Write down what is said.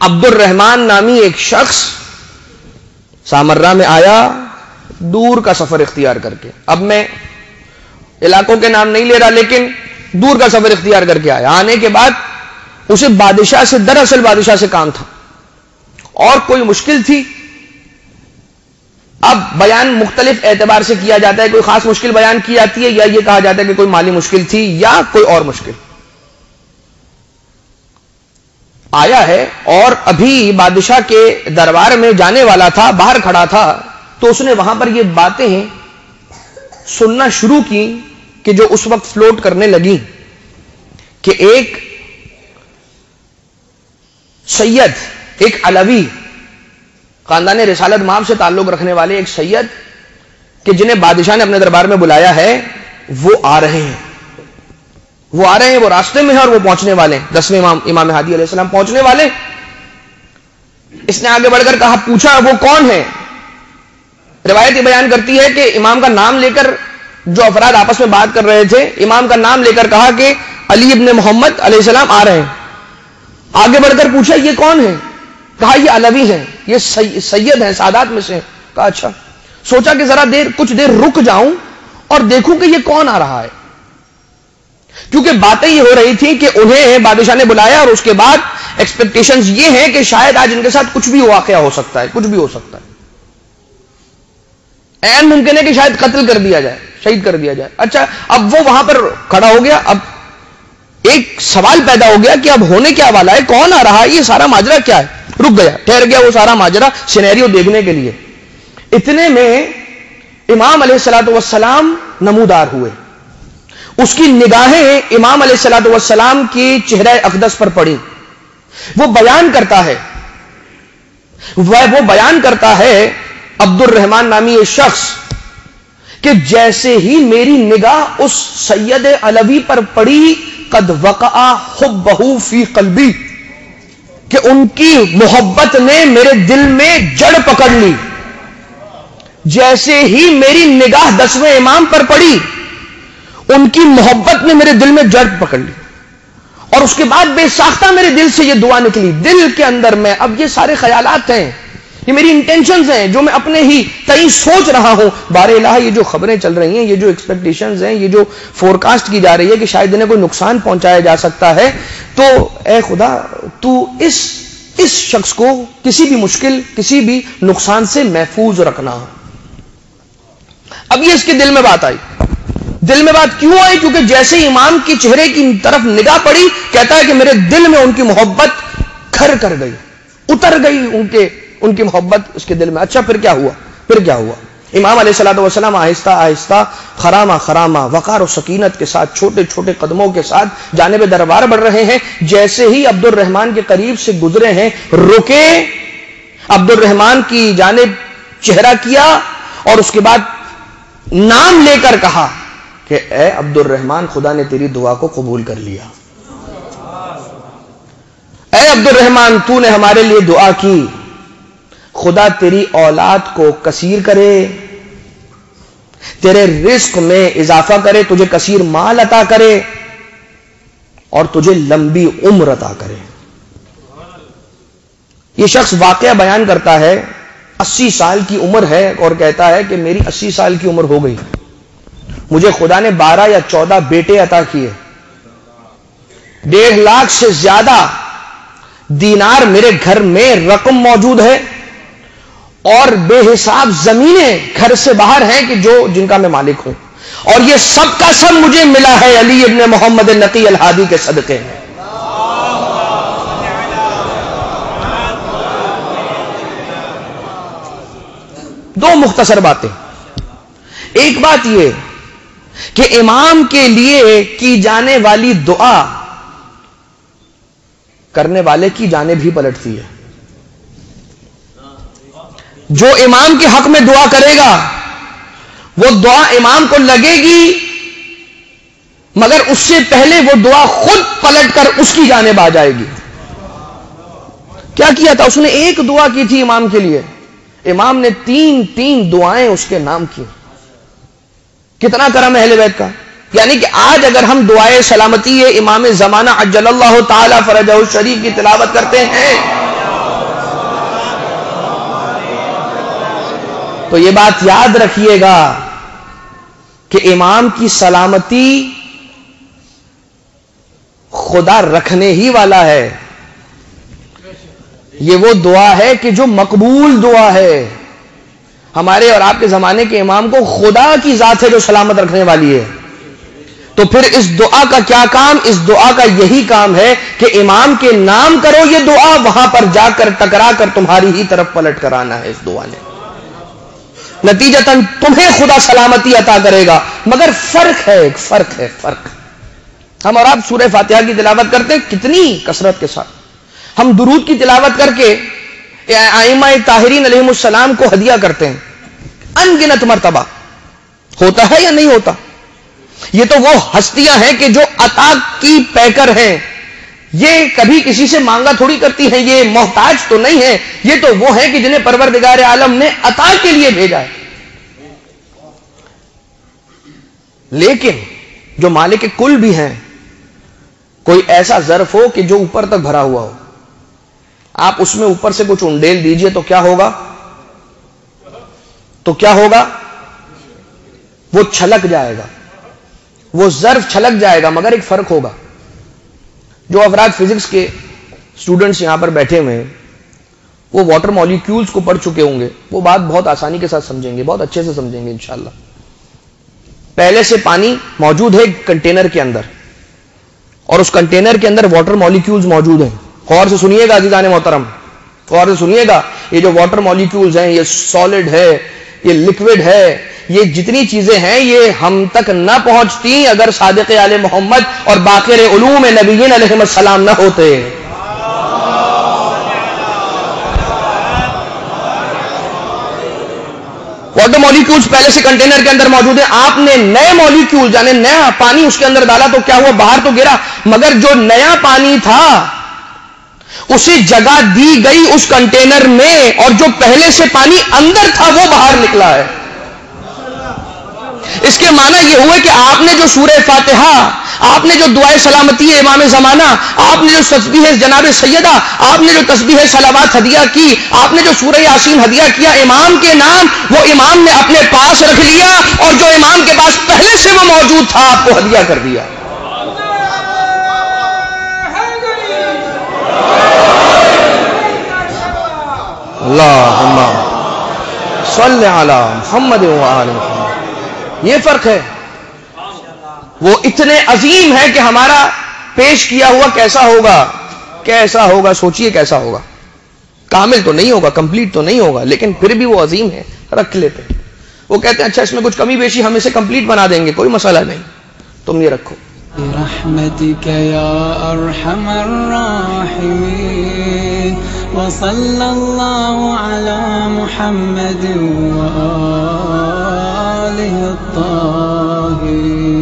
عبد الرحمن نامی ایک شخص سامرہ میں آیا دور کا سفر اختیار کر کے. اب میں علاقوں کے نام نہیں لے رہا لیکن دور کا سفر اختیار کر کے آیا. آنے کے بعد اسے بادشاہ سے دراصل بادشاہ سے کام تھا اور کوئی مشکل تھی. اب بیان مختلف اعتبار سے کیا جاتا ہے, کوئی خاص مشکل بیان کی جاتی ہے یا یہ کہا جاتا ہے کہ کوئی مالی مشکل تھی یا کوئی اور مشکل. آیا ہے اور ابھی بادشاہ کے دربار میں جانے والا تھا, باہر کھڑا تھا, تو اس نے وہاں پر یہ باتیں سننا شروع کی کہ جو اس وقت فلوٹ کرنے لگی کہ ایک سید, ایک علوی خاندان رسالت مآب سے تعلق رکھنے والے ایک سید کہ جنہیں بادشاہ نے اپنے دربار میں بلایا ہے, وہ آ رہے ہیں, وہ راستے میں ہیں اور وہ پہنچنے والے ہیں. 10ویں امام ہادی علیہ السلام پہنچنے والے. اس نے آگے بڑھ کر کہا, پوچھا وہ کون ہے؟ روایت یہ بیان کرتی ہے کہ امام کا نام لے کر جو افراد آپس میں بات کر رہے تھے, امام کا نام لے کر کہا کہ علی ابن محمد علیہ السلام آ رہے ہیں. آگے بڑھ کر پوچھا یہ کون ہے؟ کہا یہ علوی ہیں, یہ سید ہیں, سادات میں سے ہیں. کہا اچھا. سوچا کہ ذرا کچھ دیر رک جاؤں اور دیکھوں کہ یہ کون آ رہا ہے, کیونکہ باتیں یہ ہو رہی تھی کہ انہیں بادشاہ نے بلایا اور اس کے بعد ایکسپیکٹیشنز یہ ہیں کہ شاید آج ان کے ساتھ کچھ بھی واقعہ ہو سکتا ہے, کچھ بھی ہو سکتا ہے. عین ممکن ہے کہ شاید قتل کر دیا جائے, شہید کر دیا جائے. اچھا, اب وہ وہاں پر کھڑا ہو گیا. اب ایک سوال پیدا ہو گیا کہ اب ہونے کیا والا ہے, کون آ رہا ہے, یہ سارا ماجرا کیا ہے. رک گیا, ٹھہر گیا وہ سارا ماجرا سینیریو دیکھنے کے لیے. اتنے میں امام علیہ الصلوۃ والسلام نمودار ہوئے. اس کی نگاہیں امام علیہ الصلوۃ والسلام کی چہرہ اقدس پر پڑی. وہ بیان کرتا ہے عبد الرحمن نامی یہ شخص کہ جیسے ہی میری نگاہ اس سید علوی پر پڑی, قد وقع حبہ فی قلبی, کہ ان کی محبت نے میرے دل میں جڑ پکڑ لی. جیسے ہی میری نگاہ 10ویں امام پر پڑی, ان کی محبت نے میرے دل میں جڑ پکڑ لی, اور اس کے بعد بے ساختہ میرے دل سے یہ دعا نکلی. دل کے اندر میں اب یہ سارے خیالات ہیں, یہ میری انٹینشنز ہیں جو میں اپنے ہی تئیں سوچ رہا ہوں. بار الہ یہ جو خبریں چل رہی ہیں, یہ جو ایکسپیکٹیشنز ہیں, یہ جو فورکاسٹ کی جا رہی ہے کہ شاید انہیں کوئی نقصان پہنچایا جا سکتا ہے, تو اے خدا تو اس شخص کو کسی بھی مشکل, کسی بھی نقصان سے محفوظ رکھنا. اب یہ اس کے دل میں بات آئی. دل میں بات کیوں آئی؟ کیونکہ جیسے امام کی چہرے کی طرف نگاہ پڑی, کہتا ہے کہ میرے دل میں ان کی محبت گھر کر گئی, اتر گئی ان کی محبت اس کے دل میں. اچھا, پھر کیا ہوا؟ امام علیہ الصلوۃ والسلام آہستہ آہستہ خرامہ وقار و سکینت کے ساتھ, چھوٹے چھوٹے قدموں کے ساتھ جانب دربار بڑھ رہے ہیں. جیسے ہی عبد الرحمن کے قریب سے گزرے ہیں, رکے, عبد الرحمن کی جانب چہرہ کیا اور اس کے بعد نام لے کر کہا کہ اے عبد الرحمن, خدا نے تیری دعا کو قبول کر لیا. اے عبد الرحمن, تو نے ہمارے لیے دعا کی, خدا تیری اولاد کو کثیر کرے, تیرے رزق میں اضافہ کرے, تجھے کثیر مال عطا کرے اور تجھے لمبی عمر عطا کرے. یہ شخص واقعہ بیان کرتا ہے, 80 سال کی عمر ہے اور کہتا ہے کہ میری 80 سال کی عمر ہو گئی, مجھے خدا نے 12 یا 14 بیٹے عطا کیے, 1.5 لاکھ سے زیادہ دینار میرے گھر میں رقم موجود ہے, اور بے حساب زمینیں گھر سے باہر ہیں کہ جن کا میں مالک ہوں, اور یہ سب کا سب مجھے ملا ہے علی ابن محمد النقی الہادی کے صدقے میں. دو مختصر باتیں. ایک بات یہ کہ امام کے لیے کی جانے والی دعا کرنے والے کی جانب ہی پلٹتی ہے. جو امام کے حق میں دعا کرے گا وہ دعا امام کو لگے گی, مگر اس سے پہلے وہ دعا خود پلٹ کر اس کی جانب آ جائے گی. کیا کیا تھا اس نے؟ ایک دعا کی تھی امام کے لیے, امام نے 3 دعائیں اس کے نام کی. کتنا کرم ہے اہل بیت کا. یعنی کہ آج اگر ہم دعائے سلامتی امام زمانہ عجل اللہ تعالی فرجہ الشریف کی تلاوت کرتے ہیں تو یہ بات یاد رکھیے گا کہ امام کی سلامتی خدا رکھنے ہی والا ہے. یہ وہ دعا ہے کہ جو مقبول دعا ہے. ہمارے اور آپ کے زمانے کے امام کو خدا کی ذات ہے جو سلامت رکھنے والی ہے. تو پھر اس دعا کا کیا کام؟ اس دعا کا یہی کام ہے کہ امام کے نام کرو یہ دعا، وہاں پر جا کر ٹکرا کر تمہاری ہی طرف پلٹ کر آنا ہے. اس دعا نے نتیجتاً تمہیں خدا سلامتی عطا کرے گا. مگر فرق ہے، ایک فرق ہے، فرق. ہم اور آپ سورہ فاتحہ کی تلاوت کرتے ہیں کتنی کثرت کے ساتھ. ہم درود کی تلاوت کر کے ائمہ طاہرین علیہم السلام کو ہدیہ کرتے ہیں ان گنت مرتبہ. ہوتا ہے یا نہیں ہوتا؟ یہ تو وہ ہستیاں ہیں کہ جو عطا کی پیکر ہیں. یہ کبھی کسی سے مانگا تھوڑی کرتی ہیں، یہ محتاج تو نہیں ہے. یہ تو وہ ہیں کہ جنہیں پروردگار عالم نے عطا کے لیے بھیجا ہے. لیکن جو مالک کل بھی ہیں، کوئی ایسا ظرف ہو کہ جو اوپر تک بھرا ہوا ہو، آپ اس میں اوپر سے کچھ انڈیل دیجئے تو کیا ہوگا؟ تو کیا ہوگا؟ وہ چھلک جائے گا، وہ ظرف چھلک جائے گا. مگر ایک فرق ہوگا. جو افراد فزکس کے اسٹوڈنٹس یہاں پر بیٹھے ہوئے ہیں وہ واٹر مالیکیولز کو پڑھ چکے ہوں گے. وہ بات بہت آسانی کے ساتھ سمجھیں گے، بہت اچھے سے سمجھیں گے انشاءاللہ. پہلے سے پانی موجود ہے کنٹینر کے اندر، اور اس کنٹینر کے اندر واٹر مالیکیولز موجود ہیں. غور سے سنیے گا عزیزان محترم، غور سے سنیے گا. یہ جو واٹر مالیکیولز ہیں، یہ سالڈ ہے، یہ لیکوڈ ہے، یہ جتنی چیزیں ہیں یہ ہم تک نہ پہنچتی اگر صادق آل محمد اور باقر علوم نبیین علیہ السلام نہ ہوتے. واٹر مالیکیولز پہلے سے کنٹینر کے اندر موجود ہیں. آپ نے نئے مالیکیول یعنی نیا پانی اس کے اندر ڈالا تو کیا ہوا؟ باہر تو گرا. مگر جو نیا پانی تھا اسی جگہ دی گئی اس کنٹینر میں، اور جو پہلے سے پانی اندر تھا وہ باہر نکلا ہے. اس کے معنی یہ ہوئے کہ آپ نے جو سورہ فاتحہ، آپ نے جو دعائے سلامتی امام زمانہ، آپ نے جو تسبیح جناب سیدہ، آپ نے جو تسبیح صلوات ہدیہ کی، آپ نے جو سورہ یاسین ہدیہ کیا امام کے نام، وہ امام نے اپنے پاس رکھ لیا، اور جو امام کے پاس پہلے سے وہ موجود تھا آپ کو ہدیہ کر دیا. اللہم صلی علی محمد و آل محمد. یہ فرق ہے. وہ اتنے عظیم ہے کہ ہمارا پیش کیا ہوا کیسا ہوگا، کیسا ہوگا، سوچئے کیسا ہوگا. کامل تو نہیں ہوگا، کمپلیٹ تو نہیں ہوگا، لیکن پھر بھی وہ عظیم ہے. رکھ لیتے ہیں. وہ کہتے ہیں اچھا اس میں کچھ کمی بیشی ہم اسے کمپلیٹ بنا دیں گے، کوئی مسئلہ نہیں، تم یہ رکھو. برحمتك يا أرحم الراحمين وصلى الله على محمد وآله الطاهرين.